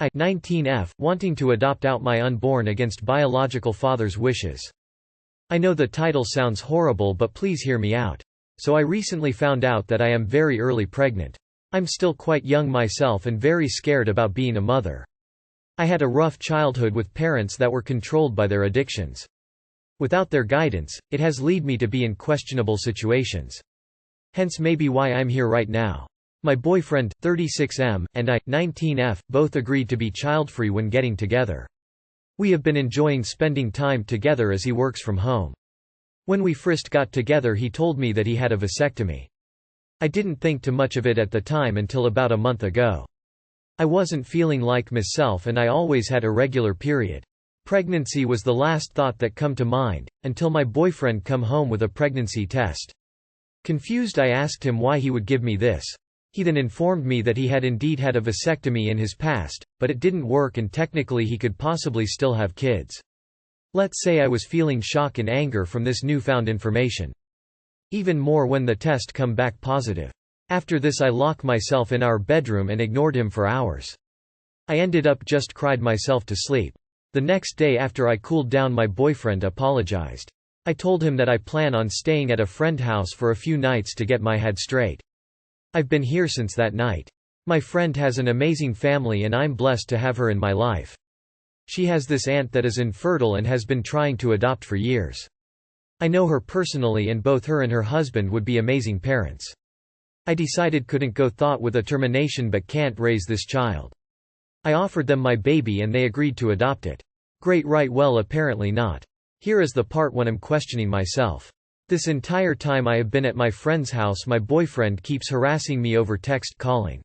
I 19F, wanting to adopt out my unborn against biological father's wishes. I know the title sounds horrible, but please hear me out. So I recently found out that I am very early pregnant. I'm still quite young myself and very scared about being a mother. I had a rough childhood with parents that were controlled by their addictions. Without their guidance, it has led me to be in questionable situations. Hence maybe why I'm here right now. My boyfriend, 36M, and I, 19F, both agreed to be child-free when getting together. We have been enjoying spending time together as he works from home. When we first got together he told me that he had a vasectomy. I didn't think too much of it at the time until about a month ago. I wasn't feeling like myself and I always had irregular period. Pregnancy was the last thought that come to mind, until my boyfriend come home with a pregnancy test. Confused I asked him why he would give me this. He then informed me that he had indeed had a vasectomy in his past, but it didn't work and technically he could possibly still have kids. Let's say I was feeling shock and anger from this newfound information. Even more when the test come back positive. After this I locked myself in our bedroom and ignored him for hours. I ended up just cried myself to sleep. The next day after I cooled down my boyfriend apologized. I told him that I plan on staying at a friend's house for a few nights to get my head straight. I've been here since that night. My friend has an amazing family and I'm blessed to have her in my life. She has this aunt that is infertile and has been trying to adopt for years. I know her personally and both her and her husband would be amazing parents. I decided couldn't go thought with a termination but can't raise this child. I offered them my baby and they agreed to adopt it. Great, right? Well, apparently not. Here is the part when I'm questioning myself. This entire time I have been at my friend's house my boyfriend keeps harassing me over text calling.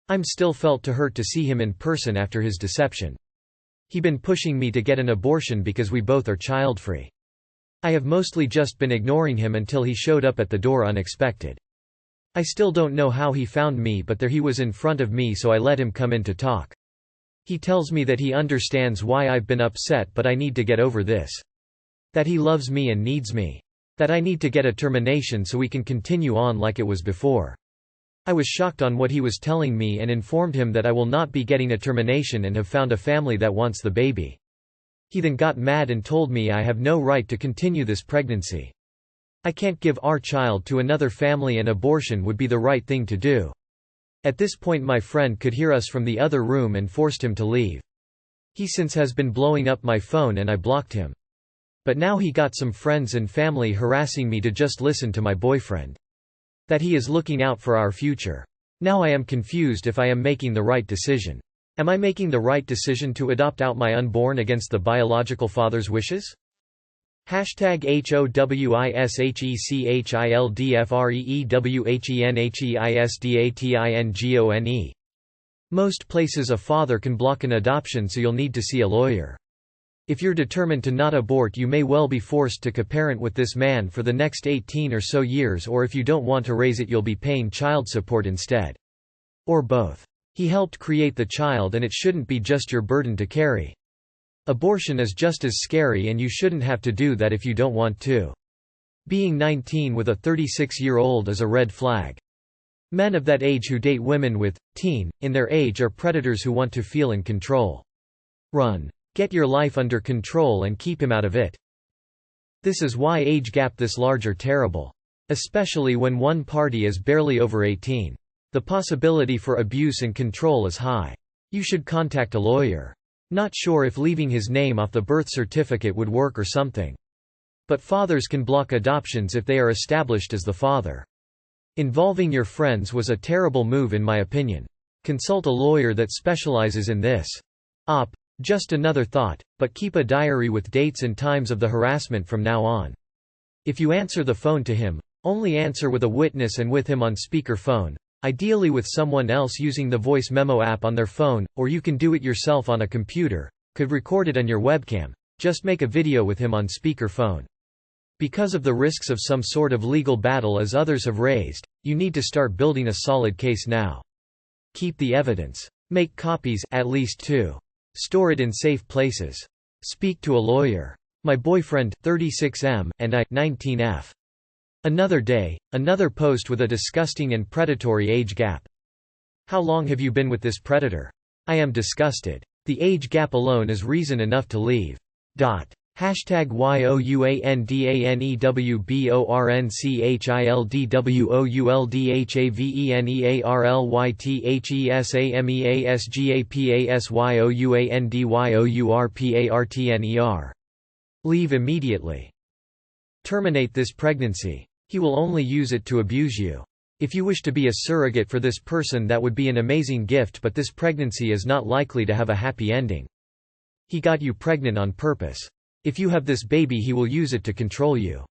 I'm still felt to hurt to see him in person after his deception. He been pushing me to get an abortion because we both are child-free. I have mostly just been ignoring him until he showed up at the door unexpected. I still don't know how he found me but there he was in front of me so I let him come in to talk. He tells me that he understands why I've been upset but I need to get over this. That he loves me and needs me. That I need to get a termination so we can continue on like it was before. I was shocked on what he was telling me and informed him that I will not be getting a termination and have found a family that wants the baby. He then got mad and told me I have no right to continue this pregnancy. I can't give our child to another family and abortion would be the right thing to do. At this point my friend could hear us from the other room and forced him to leave. He since has been blowing up my phone and I blocked him. But now he got some friends and family harassing me to just listen to my boyfriend. That he is looking out for our future. Now I am confused if I am making the right decision. Am I making the right decision to adopt out my unborn against the biological father's wishes? #HOWISHECHILDFREEWHENHEISDATINGONE. Most places a father can block an adoption so you'll need to see a lawyer. If you're determined to not abort you may well be forced to co-parent with this man for the next 18 or so years, or if you don't want to raise it you'll be paying child support instead. Or both. He helped create the child and it shouldn't be just your burden to carry. Abortion is just as scary and you shouldn't have to do that if you don't want to. Being 19 with a 36-year-old is a red flag. Men of that age who date women with, teen, in their age are predators who want to feel in control. Run. Get your life under control and keep him out of it. This is why age gap this large are terrible. Especially when one party is barely over 18. The possibility for abuse and control is high. You should contact a lawyer. Not sure if leaving his name off the birth certificate would work or something. But fathers can block adoptions if they are established as the father. Involving your friends was a terrible move in my opinion. Consult a lawyer that specializes in this. Just another thought, but keep a diary with dates and times of the harassment from now on. If you answer the phone to him, only answer with a witness and with him on speaker phone, ideally with someone else using the voice memo app on their phone, or you can do it yourself on a computer, could record it on your webcam, just make a video with him on speaker phone. Because of the risks of some sort of legal battle as others have raised, you need to start building a solid case now. Keep the evidence. Make copies, at least 2. Store it in safe places. Speak to a lawyer. My boyfriend, 36M, and I, 19F. Another day, another post with a disgusting and predatory age gap. How long have you been with this predator? I am disgusted. The age gap alone is reason enough to leave. Hashtag YOUNDANEWBORNCHILDWOULDHAVEANERLYTHASYMEASGAPSYOUNDYWOURPARTNER. Leave immediately. Terminate this pregnancy. He will only use it to abuse you. If you wish to be a surrogate for this person, that would be an amazing gift, but this pregnancy is not likely to have a happy ending. He got you pregnant on purpose. If you have this baby, he will use it to control you.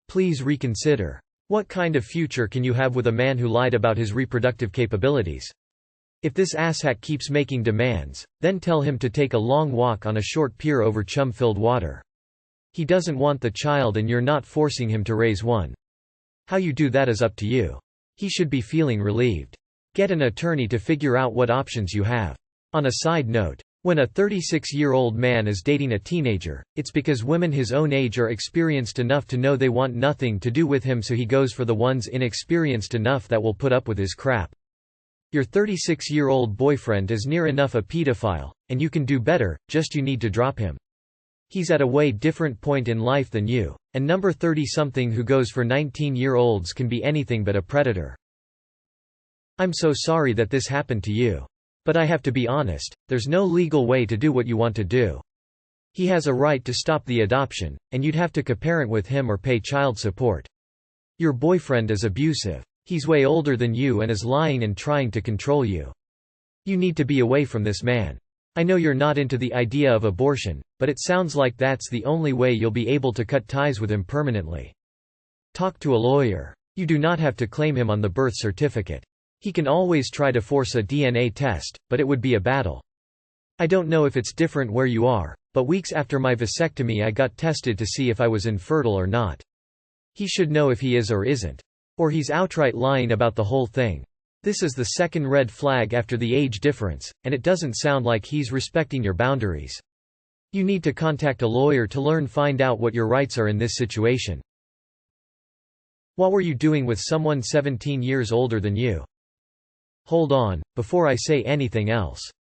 Please reconsider. What kind of future can you have with a man who lied about his reproductive capabilities? If this asshat keeps making demands, then tell him to take a long walk on a short pier over chum-filled water. He doesn't want the child and you're not forcing him to raise one. How you do that is up to you. He should be feeling relieved. Get an attorney to figure out what options you have. On a side note, when a 36-year-old man is dating a teenager, it's because women his own age are experienced enough to know they want nothing to do with him, so he goes for the ones inexperienced enough that will put up with his crap. Your 36-year-old boyfriend is near enough a pedophile, and you can do better, just you need to drop him. He's at a way different point in life than you, and number 30-something who goes for 19-year-olds can be anything but a predator. I'm so sorry that this happened to you. But I have to be honest, there's no legal way to do what you want to do. He has a right to stop the adoption, and you'd have to co-parent with him or pay child support. Your boyfriend is abusive. He's way older than you and is lying and trying to control you. You need to be away from this man. I know you're not into the idea of abortion, but it sounds like that's the only way you'll be able to cut ties with him permanently. Talk to a lawyer. You do not have to claim him on the birth certificate. He can always try to force a DNA test, but it would be a battle. I don't know if it's different where you are, but weeks after my vasectomy I got tested to see if I was infertile or not. He should know if he is or isn't. Or he's outright lying about the whole thing. This is the second red flag after the age difference, and it doesn't sound like he's respecting your boundaries. You need to contact a lawyer to find out what your rights are in this situation. What were you doing with someone 17 years older than you? Hold on, before I say anything else.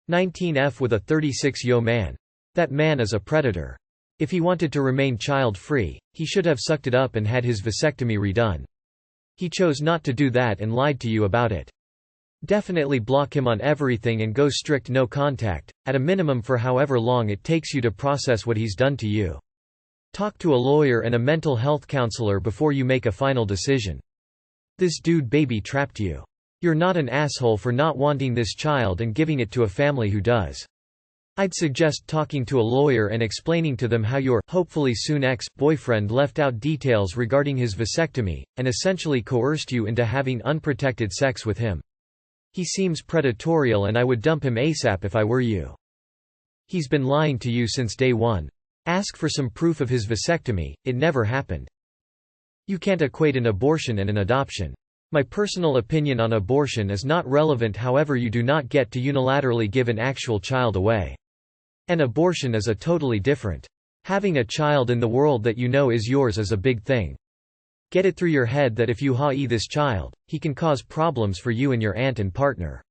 19F with a 36-year man. That man is a predator. If he wanted to remain child-free, he should have sucked it up and had his vasectomy redone. He chose not to do that and lied to you about it. Definitely block him on everything and go strict no contact, at a minimum for however long it takes you to process what he's done to you. Talk to a lawyer and a mental health counselor before you make a final decision. This dude baby trapped you. You're not an asshole for not wanting this child and giving it to a family who does. I'd suggest talking to a lawyer and explaining to them how your, hopefully soon ex-boyfriend left out details regarding his vasectomy, and essentially coerced you into having unprotected sex with him. He seems predatory and I would dump him ASAP if I were you. He's been lying to you since day one. Ask for some proof of his vasectomy, it never happened. You can't equate an abortion and an adoption. My personal opinion on abortion is not relevant, however you do not get to unilaterally give an actual child away. An abortion is a totally different. Having a child in the world that you know is yours is a big thing. Get it through your head that if you ha-e this child, he can cause problems for you and your aunt and partner.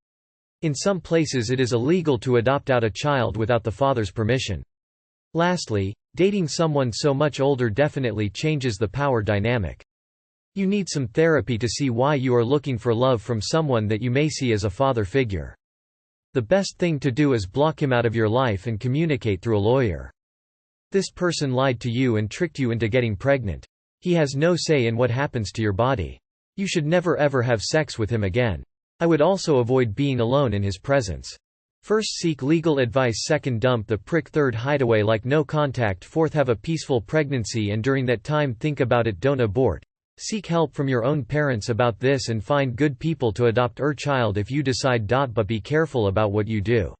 In some places it is illegal to adopt out a child without the father's permission. Lastly, dating someone so much older definitely changes the power dynamic. You need some therapy to see why you are looking for love from someone that you may see as a father figure. The best thing to do is block him out of your life and communicate through a lawyer. This person lied to you and tricked you into getting pregnant. He has no say in what happens to your body. You should never ever have sex with him again. I would also avoid being alone in his presence. First seek legal advice, second dump the prick, third hide away like no contact, fourth have a peaceful pregnancy and during that time think about it, don't abort. Seek help from your own parents about this and find good people to adopt your child if you decide. But be careful about what you do.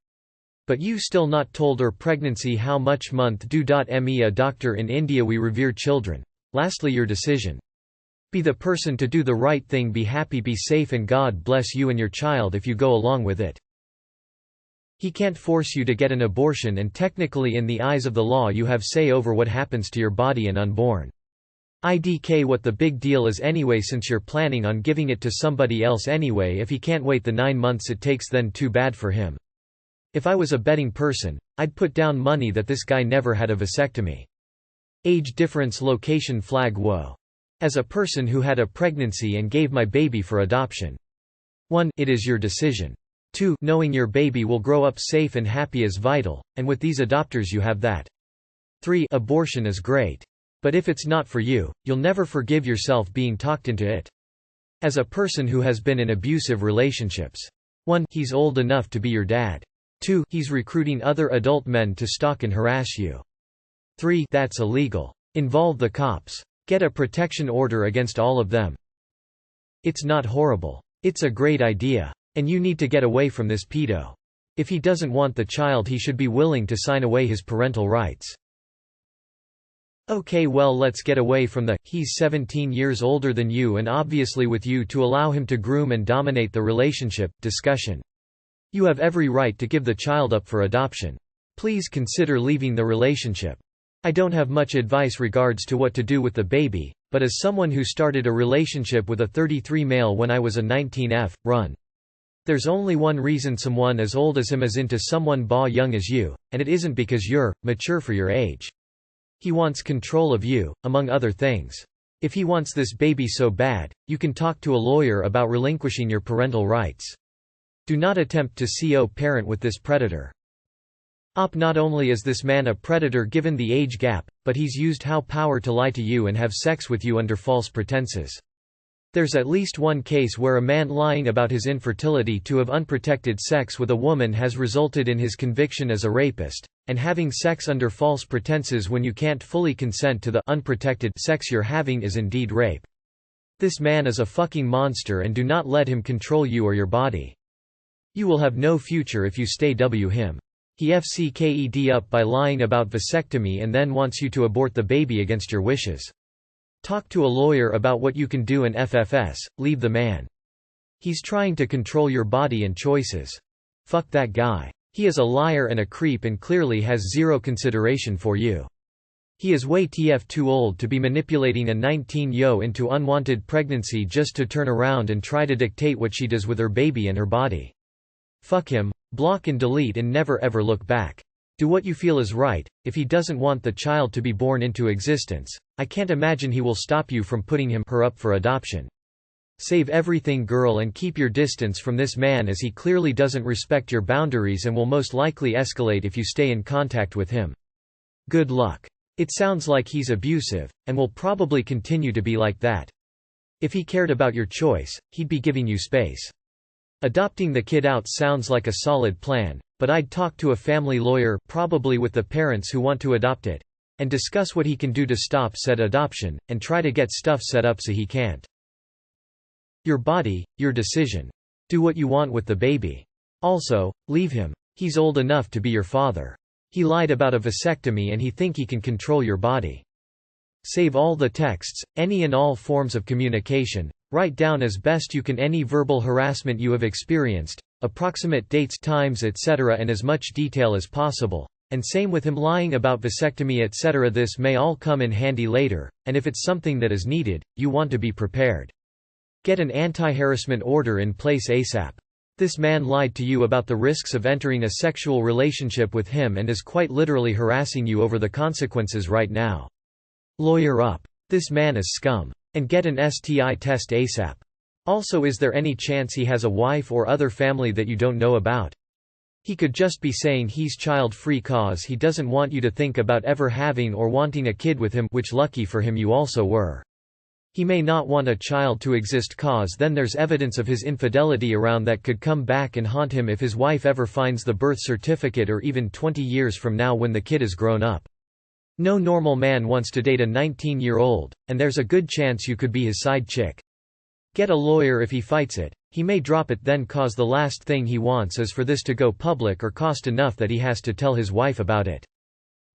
But you still not told your pregnancy how much month do. Me a doctor in India, we revere children. Lastly, your decision. Be the person to do the right thing, be happy, be safe, and God bless you and your child if you go along with it. He can't force you to get an abortion, and technically in the eyes of the law you have say over what happens to your body and unborn. IDK, what the big deal is anyway, since you're planning on giving it to somebody else anyway. If he can't wait the 9 months it takes, then too bad for him. If I was a betting person, I'd put down money that this guy never had a vasectomy. Age difference location flag whoa. As a person who had a pregnancy and gave my baby for adoption. 1. It is your decision. 2. Knowing your baby will grow up safe and happy is vital, and with these adopters you have that. 3. Abortion is great. But if it's not for you, you'll never forgive yourself being talked into it. As a person who has been in abusive relationships. 1. He's old enough to be your dad. 2. He's recruiting other adult men to stalk and harass you. 3. That's illegal. Involve the cops. Get a protection order against all of them. It's not horrible. It's a great idea. And you need to get away from this pedo. If he doesn't want the child, he should be willing to sign away his parental rights. Okay, well, let's get away from the "he's 17 years older than you and obviously with you to allow him to groom and dominate the relationship" discussion. You have every right to give the child up for adoption. Please consider leaving the relationship. I don't have much advice regards to what to do with the baby, but as someone who started a relationship with a 33 male when I was a 19F, run. There's only one reason someone as old as him is into someone young as you, and it isn't because you're mature for your age. He wants control of you, among other things. If he wants this baby so bad, you can talk to a lawyer about relinquishing your parental rights. Do not attempt to co-parent with this predator. Not only is this man a predator given the age gap, but he's used how power to lie to you and have sex with you under false pretenses. There's at least one case where a man lying about his infertility to have unprotected sex with a woman has resulted in his conviction as a rapist, and having sex under false pretenses when you can't fully consent to the unprotected sex you're having is indeed rape. This man is a fucking monster and do not let him control you or your body. You will have no future if you stay him. He FCKED up by lying about vasectomy and then wants you to abort the baby against your wishes. Talk to a lawyer about what you can do and FFS, leave the man. He's trying to control your body and choices. Fuck that guy. He is a liar and a creep and clearly has zero consideration for you. He is way too old to be manipulating a 19-yo into unwanted pregnancy just to turn around and try to dictate what she does with her baby and her body. Fuck him, block and delete and never ever look back. Do what you feel is right. If he doesn't want the child to be born into existence, I can't imagine he will stop you from putting him/her up for adoption. Save everything, girl, and keep your distance from this man as he clearly doesn't respect your boundaries and will most likely escalate if you stay in contact with him. Good luck. It sounds like he's abusive, and will probably continue to be like that. If he cared about your choice, he'd be giving you space. Adopting the kid out sounds like a solid plan, but I'd talk to a family lawyer, probably with the parents who want to adopt it, and discuss what he can do to stop said adoption, and try to get stuff set up so he can't. Your body, your decision. Do what you want with the baby. Also, leave him. He's old enough to be your father. He lied about a vasectomy and he think he can control your body. Save all the texts, any and all forms of communication. Write down as best you can any verbal harassment you have experienced, approximate dates, times, etc., and as much detail as possible. And same with him lying about vasectomy, etc. This may all come in handy later, and if it's something that is needed, you want to be prepared. Get an anti-harassment order in place ASAP. This man lied to you about the risks of entering a sexual relationship with him and is quite literally harassing you over the consequences right now. Lawyer up. This man is scum. And get an STI test ASAP. Also, is there any chance he has a wife or other family that you don't know about? He could just be saying he's child-free cause he doesn't want you to think about ever having or wanting a kid with him, which lucky for him you also were. He may not want a child to exist cause then there's evidence of his infidelity around that could come back and haunt him if his wife ever finds the birth certificate or even 20 years from now when the kid is grown up. No normal man wants to date a 19-year-old, and there's a good chance you could be his side chick. Get a lawyer if he fights it. He may drop it then cause the last thing he wants is for this to go public or cost enough that he has to tell his wife about it.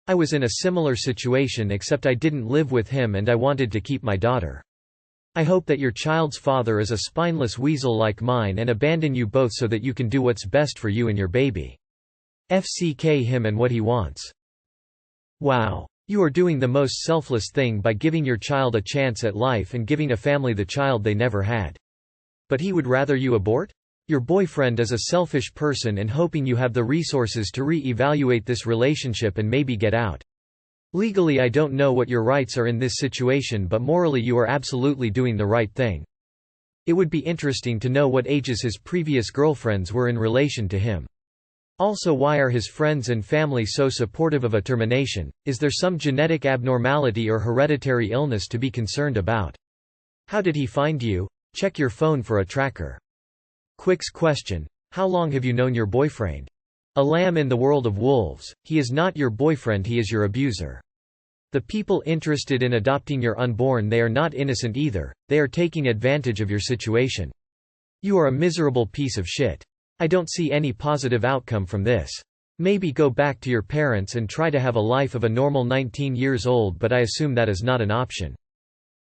I was in a similar situation except I didn't live with him and I wanted to keep my daughter. I hope that your child's father is a spineless weasel like mine and abandon you both so that you can do what's best for you and your baby. FCK him and what he wants. Wow. You are doing the most selfless thing by giving your child a chance at life and giving a family the child they never had. But he would rather you abort? Your boyfriend is a selfish person and hoping you have the resources to re-evaluate this relationship and maybe get out. Legally, I don't know what your rights are in this situation, but morally you are absolutely doing the right thing. It would be interesting to know what ages his previous girlfriends were in relation to him. Also, why are his friends and family so supportive of a termination? Is there some genetic abnormality or hereditary illness to be concerned about? How did he find you? Check your phone for a tracker. Quick's question: how long have you known your boyfriend? A lamb in the world of wolves, he is not your boyfriend, he is your abuser. The people interested in adopting your unborn, they are not innocent either, they are taking advantage of your situation. You are a miserable piece of shit. I don't see any positive outcome from this. Maybe go back to your parents and try to have a life of a normal 19 years old, but I assume that is not an option.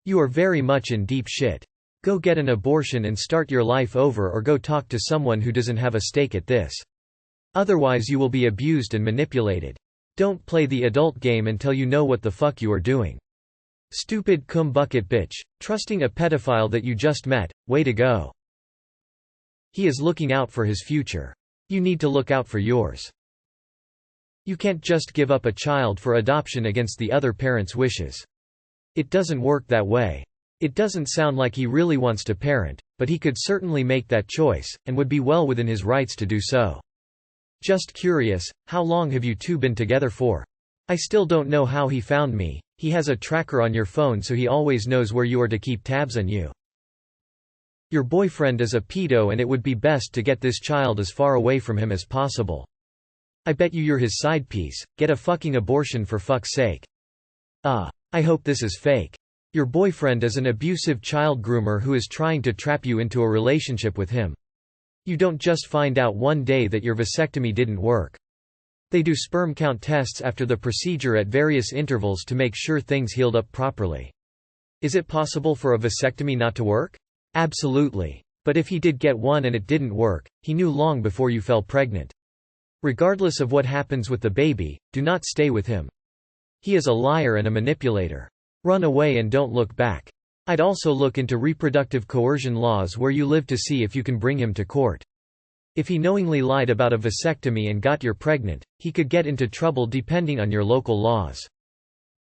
You are very much in deep shit. Go get an abortion and start your life over, or go talk to someone who doesn't have a stake at this. Otherwise you will be abused and manipulated. Don't play the adult game until you know what the fuck you are doing. Stupid cum bucket bitch. Trusting a pedophile that you just met, way to go. He is looking out for his future. You need to look out for yours. You can't just give up a child for adoption against the other parent's wishes. It doesn't work that way. It doesn't sound like he really wants to parent, but he could certainly make that choice, and would be well within his rights to do so. Just curious, how long have you two been together for? I still don't know how he found me. He has a tracker on your phone, so he always knows where you are to keep tabs on you. Your boyfriend is a pedo, and it would be best to get this child as far away from him as possible. I bet you're his side piece. Get a fucking abortion for fuck's sake. I hope this is fake. Your boyfriend is an abusive child groomer who is trying to trap you into a relationship with him. You don't just find out one day that your vasectomy didn't work. They do sperm count tests after the procedure at various intervals to make sure things healed up properly. Is it possible for a vasectomy not to work? Absolutely. But if he did get one and it didn't work, he knew long before you fell pregnant. Regardless of what happens with the baby, do not stay with him. He is a liar and a manipulator. Run away and don't look back. I'd also look into reproductive coercion laws where you live to see if you can bring him to court. If he knowingly lied about a vasectomy and got you pregnant, he could get into trouble depending on your local laws.